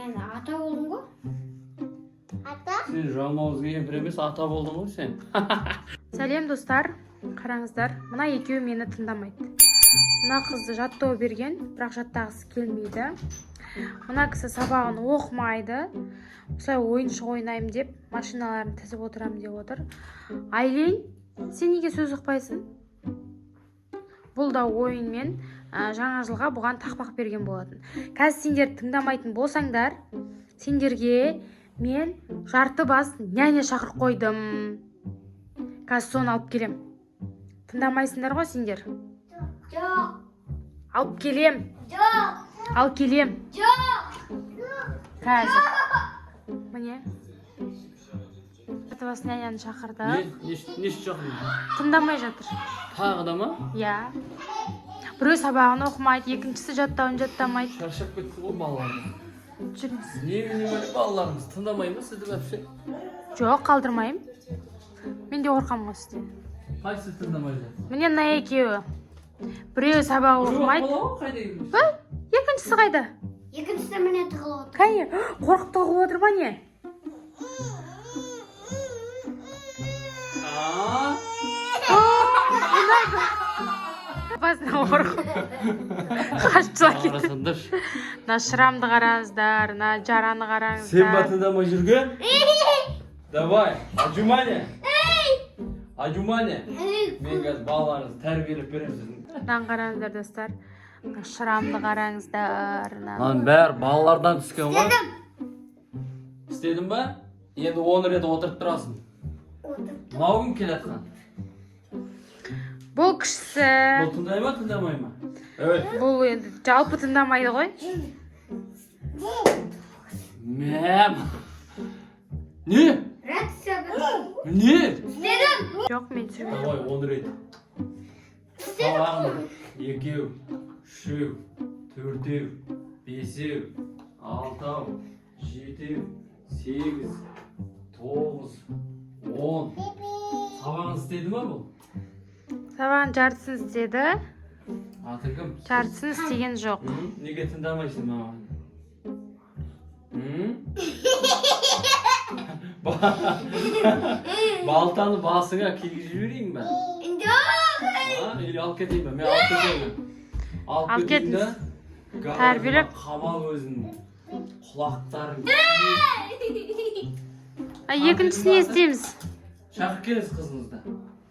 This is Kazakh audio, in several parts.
Мен ата болдым ғой. Ата? Сен жалмауыз кемпір емес, ата болдың ғой сен. Сәлем достар, қараңыздар, мына екеуі мені тыңдамайды. Мына қызды жаттау берген, бірақ жаттағысы келмейді. Мына кісі сабағын оқымайды. Осылай ойыншық ойнаймын деп, машиналарын тізіп отырамын деп отыр. Айлин, сен неге сөз ұқпайсың? Бұл да ойынмен жаңа жылға бұған тақпақ берген болатын. Қазір сендер тыңдамайтын болсаңдар, сендерге мен жарты бас няня шақырып қойдым. Қазір соны алып келем. Тыңдамайсыңдар ғой сендер? Жоқ. Алып келем. Жоқ. Ал келем. Жоқ. Қазір. Міне. Жарты бас няняны шақырды. Не шақырды? Тыңдамай жатыр. Тағы да ма? Иә. Біреу сабағын оқымайды, екіншісі жаттауын жаттамайды. Шаршап кетті ғой балалар. Жүріңіз. Немене балаларыңыз тыңдамай ма сізді вообще? Жоқ, қалдырмайым. Мен де қорқамын ғой сізден. Қайсысы тыңдамайды? Міне мына екеуі. Біреу сабақ оқымайды. Қайда келді? Ба? Екіншісі қайда? Екіншісі міне тығылып отыр. Қай? Қорқып тығылып отыр ма не? Басына қорқып. Қашып жылап кетті. Қарасаңдар. Мына шырамды қараңыздар, мына жараны қараңыздар. Сен ба тыңдамай жүрген? Давай, Аджумане. Аджумане. Мен қазір балаларыңызды тәрбиелеп беремін сіздің. Мынаны қараңыздар достар. Мына шырамды қараңыздар. Lan бәрі балалардан түскен ғой. Істедің ба? Енді 10 рет отырып тұрасың. Мынау кім келе жатқан? Бұл кішісі. Бұл тыңдай ма, тыңдамай ма? Evet. Бұл енді жалпы тыңдамайды ғой. Мәм. Не? Реакция бір. Не? Істедім. Жоқ, мен түсірмеймін. Давай 10 рет. Сабағын 2, 3, 4, 5, 6, 7, 8, 9, 10. Сабағын істеді ма бұл? Сабағын жартысын істеді. Аты кім? Жартысын істеген жоқ. Неге тыңдамайсың маған? Балтаны басыңа кигізіп жіберейін ба? Жоқ. Или алып кетейін ба? Мен алып кетейін. Алып кетіңіз. Тәрбиелеп. Қамал өзін құлақтарын. Екіншісін не істейміз? Шақыр келіңіз қызыңызды.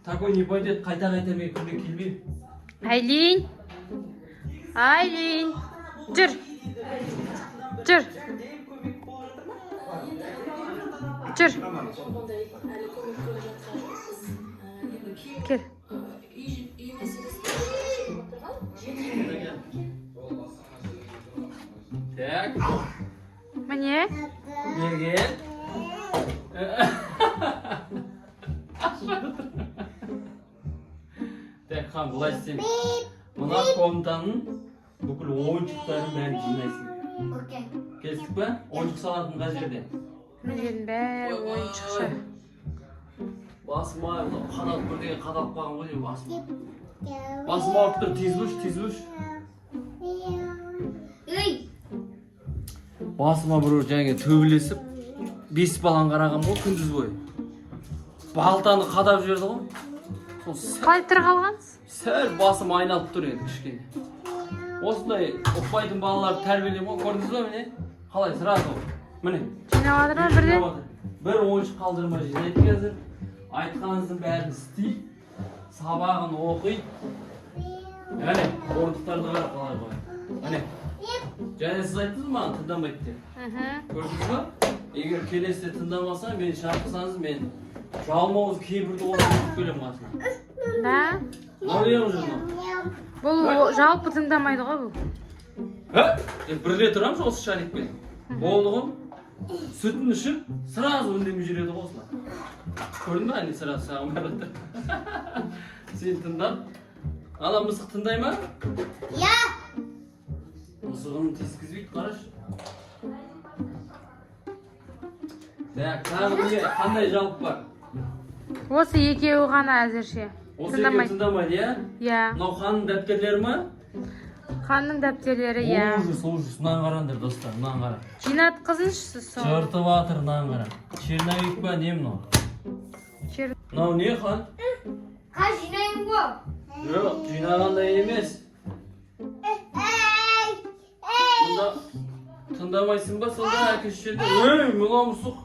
Такой не пойдет, қайта-қайта мен күнде келмеймін. Айлин. Айлин. Жүр. Жүр. Жүр. Кел. Так. Міне. Неге? Так, хан, былай істеймін. Мына комнатаның бүкіл ойыншықтарын бәрін жинайсың. Окей. Келістік па? Ойыншық салатын қай жерде? Мынелердің бәрі ойыншықшы. Басым ауырып, қадалып бірдеңе қадалып қалған ғой деймін басым. Басым ауырып тұр, тез бұш. Ей. Басыма бір жаңа төбелесіп, 5 балан қараған ғой күндіз бойы. Балтаны қадап жіберді ғой. Қалай тірі қалғансыз? Сәл басым айналып тұр еді кішкене. Осындай ұқпайтын балаларды тәрбиелеймін ғой, көрдіңіз ба міне? Қалай сразу? Міне. Жинап жатыр ма бірден? Бір ойыншық қалдырмай жинайды қазір. Айтқаныңыздың бәрін істейді. Сабағын оқиды. Әне, орындықтарды қара қалай қой. Әне. Және сіз айттыңыз маған тыңдамайды деп. Көрдіңіз ба? Егер келесіде тыңдамаса, мені шақырсаңыз, мен жалмауыз кемпірді орындап келем қасына. Да? Қалай жүрмін? Бұл жалпы тыңдамайды ғой бұл. Бір рет тұрамыз осы шарикпен. Болды ғой. Сүтін ішіп, сразу үндемей жүреді ғой осылай. Көрдің ба? Әне сразу саған барады. Сен тыңдап. Ана мысық тыңдай ма? Я. Мысығын тескізбейді, қарашы. Тағы міне қандай жалпы бар? Осы екеуі ғана әзірше. Осы екеуі тыңдамайды, иә? Иә. Мынау ханың дәптерлері ма? Ханның дәптерлері, иә. Ужас, мынаны қараңдар достар, мынаны қара. Жинатқызыңызшы соны. Жыртып жатыр, мынаны қара. Черновик па, не мынау? Мынау не, хан? Қан жинайын ғой. Жоқ, жинағандай емес. Мұнда тыңдамайсың ба, сонда әкесі жерде? Мына мұсық.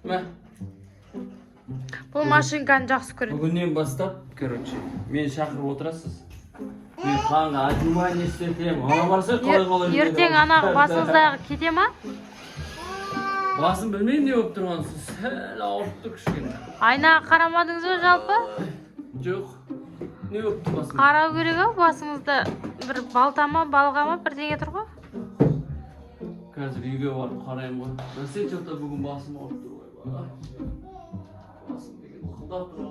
Мә. Бұл машинканы жақсы көреді. Бүгіннен бастап, короче, мен шақырып отырасыз. Мен ханға отнимание істетемін. Ана барса қалай. Ертең анағы басыңыздағы кете ма? Басын білмеймін не болып тұрғансыз. Сәл ауыртты кішкене. Айнаға қарамадыңыз ба жалпы? Жоқ. Не болып тұр басым? Қарау керек ау, басыңызда бір балтама, балғама бірдеңе тұр ғой. Қазір үйге барып қараймын ғой. Мәсе жоқта бүгін басым ауырып тұр ғой. Басым деген қылдап тұр.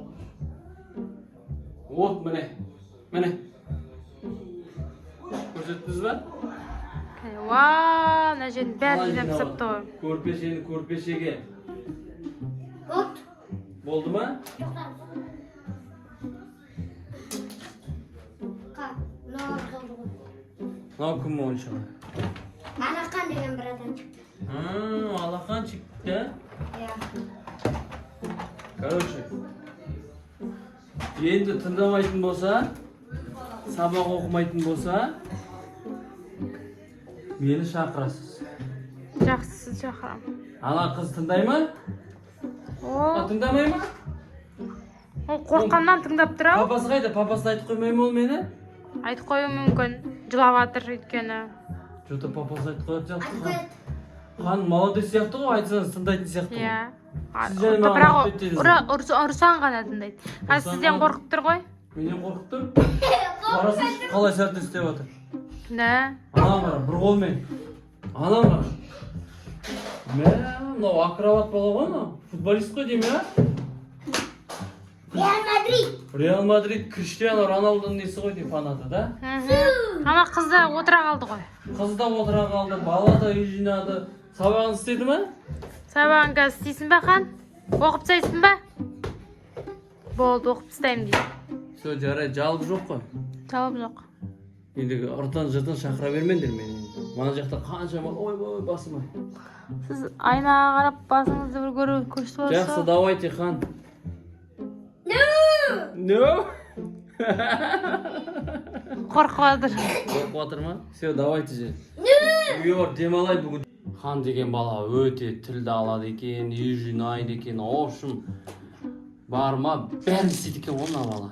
Вот, міне. Көрсеттіңіз ба? Вау, мына жердің бәрін жинап тастапты ғой. Көрпешені көрпешеге. От. Болды ма? Мынау кім ойыншығы? Алақан деген бір адам шықты. Алақан шықты? Иә. Короче, енді тыңдамайтын болса, сабақ оқымайтын болса, мені шақырасыз. Жақсы шақырам. Ана қыз тыңдай ма? Тыңдамай ма? Ол қорққаннан тыңдап тұр ау. Папасы қайда? Папасын айтып қоймай ма ол мені? Айтып қою мүмкін. Жылап жатыр өйткені. Жота папасы айтып қояды сияқты хан. Хан молодой сияқты ғой, айтсаңыз тыңдайтын сияқты ғой. Иә. Сіз және маған Бірақ айтып өттіңіз. ұрсан ғана тыңдайды. Қазір сізден қорқып тұр ғой. Менен қорқып тұр? Қарасыз қалай сәтті істеп жатыр. Да. Анам қара, бір қолмен. Анам қара. Мынау акробат бала ғой мынау. Футболист қой деймін, а? Реал Мадрид Криштиану Роналдоның несі ғой деймін, фанаты, да? Ана қыз да отыра қалды ғой. Қыз да отыра қалды, бала да үй жинады. Сабағын істеді ма? Сабағын қазір істейсің ба, хан? Оқып тастайсың ба? Болды, оқып тастаймын дейді. Все, жарайды, жалып жоқ қой. Жалып жоқ. Енді ұртан жыртан шақыра бермеңдер мені. Мана жақта қаншама ой басым ай. Сіз айнаға қарап басыңызды бір көрсетіп отырсыз. Жақсы, давайте, хан. No. Қорқып жатыр. Қорқып жатыр ма? Все, давайте же. Үйге барып демалай бүгін. Хан деген бала өте тілді алады екен, үй жинайды екен. В общем, барма бәрін істейді екен ғой мына бала.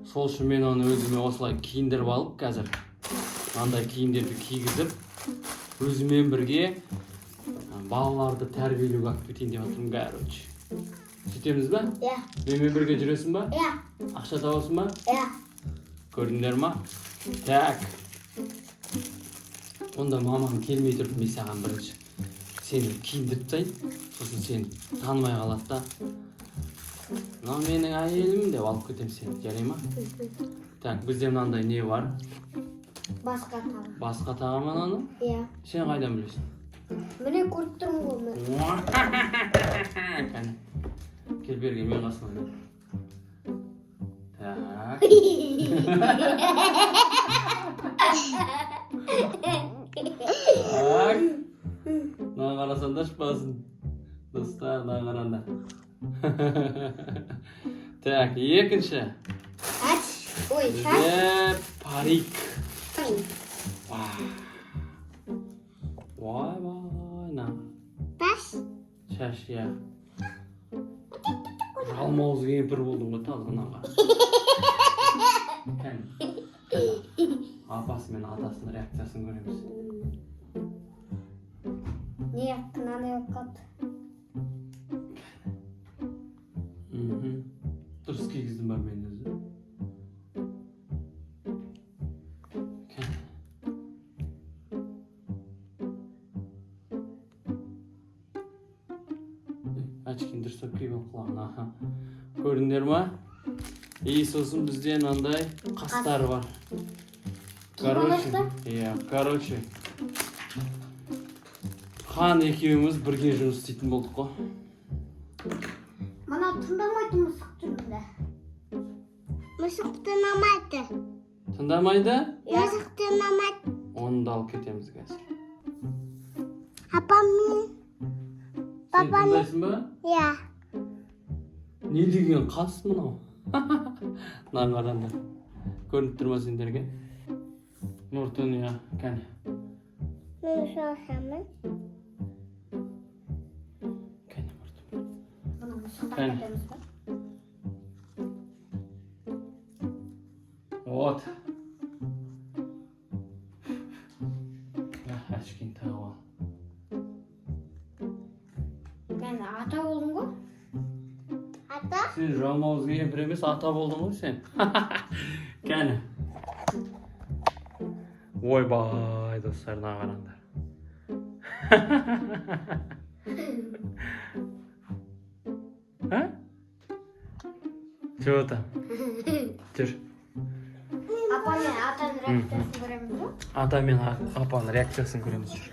Сол үшін мен оны өзіме осылай киіндіріп алып қазір. Андай киімдерді кигізіп, өзімен бірге балаларды тәрбиелеуге алып кетейін деп жатырмын, короче. Сөйтеміз ба? Иә. Менімен бірге жүресің ба? Иә. Ақша табасың ба? Иә. Көрдіңдер ма? Так. Онда мамам келмей тұрып мен саған бірінші сені киіндіріп тастайын, сосын сені танымай қалады да. Мынау менің әйелім деп алып кетемін сені, жарай ма? Так, бізде мынандай не бар? Басқа тағам. Басқа тағам ананы? Иә. Сен қайдан білесің? Міне көріп тұрмын ғой мен. Кел берген мен қасыма. Так. Так. Мына қарасаң да шықпасын. Достар, мына қаранда. Так, екінші. Ач. Ой, шаш. Бізде парик. Вай, на. Паш. Шаш, я. Жалмауыз кемпір болдың ғой тазынан қара. Апасы мен атасының реакциясын көреміз. Не қынаны қалды. Дұрыс кигіздің ба мен өзі? Очкин дұрыстап киіп алып құлағына. Көрдіңдер ма? И сосын бізде мынандай қастары бар. Короче. Хан екеуміз бірге жұмыс істейтін болдық қой. Мана тыңдамайтын мысық түрінде. Мысық тыңдамайды. Тыңдамайды? Мысық тыңдамайды. Оны да алып кетеміз қазір. Апамның. Сен тыңдайсың ба? Иә. Не деген қас мынау? Мынаны қараңдар. Көрініп тұр ма сендерге? Мұртын, иә, кәне. Мен шошамын. Кәне мұртын. Бұны мысықтап Кәне. кетеміз ба? Вот. Очкин тағып ал. Мен ата болдым ғой. Ата? Сен жалмауыз кемпір емес, ата болдың ғой сен. Кәне. Ойбай, достар, мына қараңдар. А? Че там? Жүр. Апа мен атаның реакциясын көреміз ғой. Ата мен апаның реакциясын көреміз жүр.